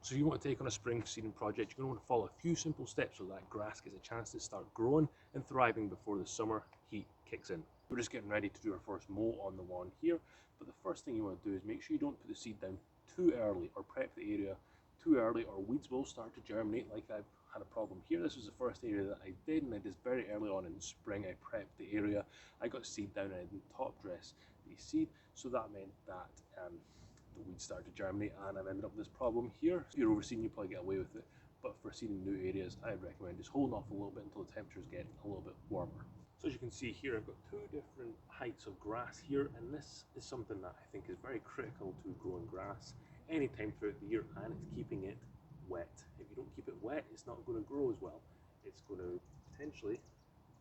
So if you want to take on a spring seeding project, you're going to want to follow a few simple steps so that grass gets a chance to start growing and thriving before the summer heat kicks in. We're just getting ready to do our first mow on the lawn here, but the first thing you want to do is make sure you don't put the seed down too early or prep the area too early, or weeds will start to germinate. Like I've had a problem here. This was the first area that I did, and I did very early on in spring. I prepped the area, I got seed down, and I didn't top dress the seed, so that meant that the weeds started to germinate, and I've ended up with this problem here. If you're overseeding, you probably get away with it, but for seeding new areas, I'd recommend just holding off a little bit until the temperatures get a little bit warmer. So as you can see here, I've got two different heights of grass here, and this is something that I think is very critical to growing grass any time throughout the year, and it's keeping it wet. If you don't keep it wet, it's not going to grow as well. It's going to potentially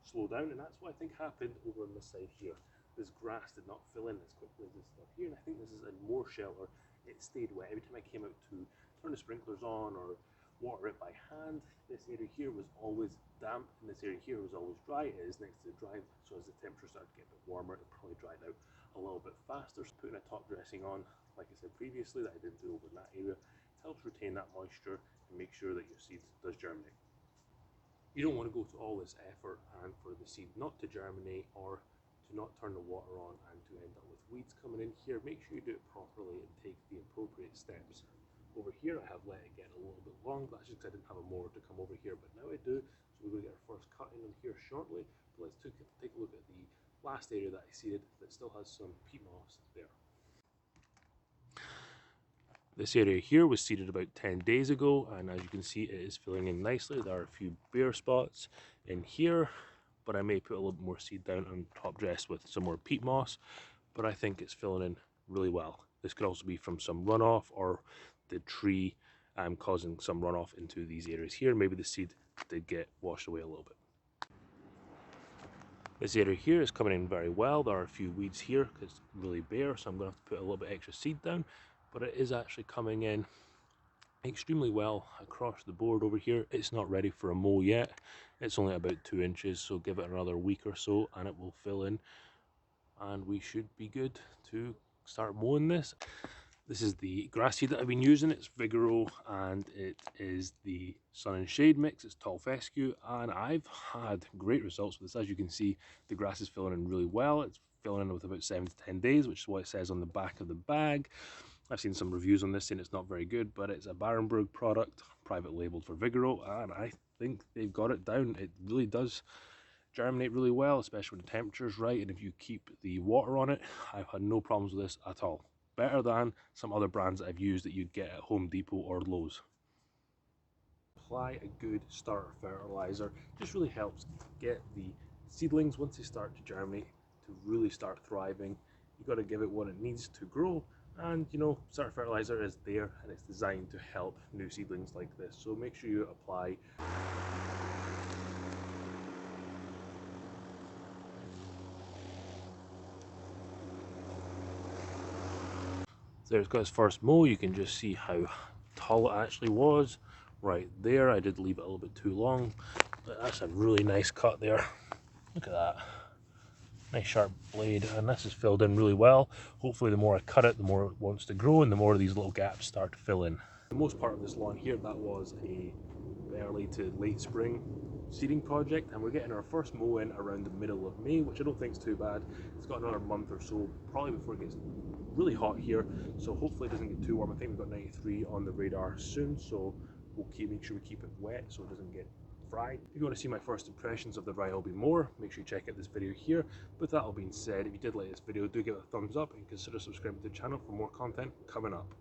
slow down, and that's what I think happened over on this side here. This grass did not fill in as quickly as this stuff here, and I think this is a more shelter. It stayed wet. Every time I came out to turn the sprinklers on or water it by hand, this area here was always damp, and this area here was always dry. It is next to the drive, so as the temperature started to get a bit warmer, it probably dried out a little bit faster. So putting a top dressing on, like I said previously, that I didn't do over in that area, it helps retain that moisture and make sure that your seed does germinate. You don't want to go to all this effort and for the seed not to germinate or to not turn the water on and to end up with weeds coming in here. Make sure you do it properly and take the appropriate steps. Over here I have let it get a little bit long, but that's just because I didn't have a mower to come over here, but now I do, so we're going to get our first cut in on here shortly. But let's take a look at the last area that I seeded that still has some peat moss there. This area here was seeded about 10 days ago, and as you can see, it is filling in nicely. There are a few bare spots in here, but I may put a little bit more seed down and top dress with some more peat moss, but I think it's filling in really well. This could also be from some runoff or the tree causing some runoff into these areas here. Maybe the seed did get washed away a little bit. This area here is coming in very well. There are a few weeds here because it's really bare, so I'm going to have to put a little bit extra seed down, but it is actually coming in extremely well across the board over here. It's not ready for a mow yet. It's only about 2 inches, so give it another week or so and it will fill in, and we should be good to start mowing this. This is the grass seed that I've been using. It's Vigoro, and it is the sun and shade mix. It's tall fescue, and I've had great results with this. As you can see, the grass is filling in really well. It's filling in with about 7 to 10 days, which is what it says on the back of the bag. I've seen some reviews on this saying it's not very good, but it's a Barenberg product, private labeled for Vigoro, and I think they've got it down. It really does germinate really well, especially when the temperature's right, and if you keep the water on it. I've had no problems with this at all. Better than some other brands that I've used that you'd get at Home Depot or Lowe's. Apply a good starter fertilizer. Just really helps get the seedlings, once they start to germinate, to really start thriving. You've got to give it what it needs to grow, and you know, starter fertilizer is there and it's designed to help new seedlings like this, so make sure you apply. There's got his first mow. You can just see how tall it actually was right there. I did leave it a little bit too long, but that's a really nice cut there. Look at that, nice sharp blade, and this is filled in really well. Hopefully the more I cut it, the more it wants to grow and the more of these little gaps start to fill in. The most part of this lawn here, that was a early to late spring seeding project, and we're getting our first mow in around the middle of May, which I don't think is too bad. It's got another month or so probably before it gets really hot here, so hopefully it doesn't get too warm. I think we've got 93 on the radar soon, so we'll make sure we keep it wet so it doesn't get fried. If you want to see my first impressions of the Ryobi mower, make sure you check out this video here. With that all being said, if you did like this video, do give it a thumbs up and consider subscribing to the channel for more content coming up.